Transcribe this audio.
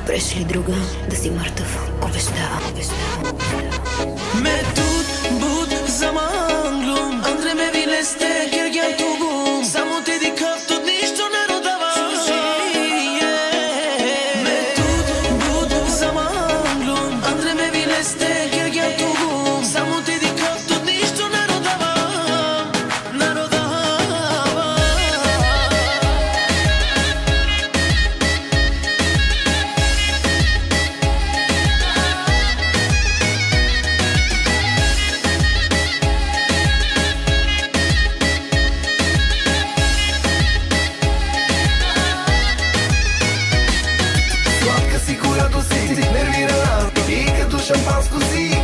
прešli друга, да си мъртъв. Обещавам, обещавам. Метод, буд, zaman glum Andre me vileste, kergen tugum Samo te di kaptu, ništo ne rodavam Metod, bud, zaman glum Andre me vileste, kergen tugum Samo te di kaptu, ništo ne rodavam Ne rodavam Сладка си, която си нервирана и като шампанско си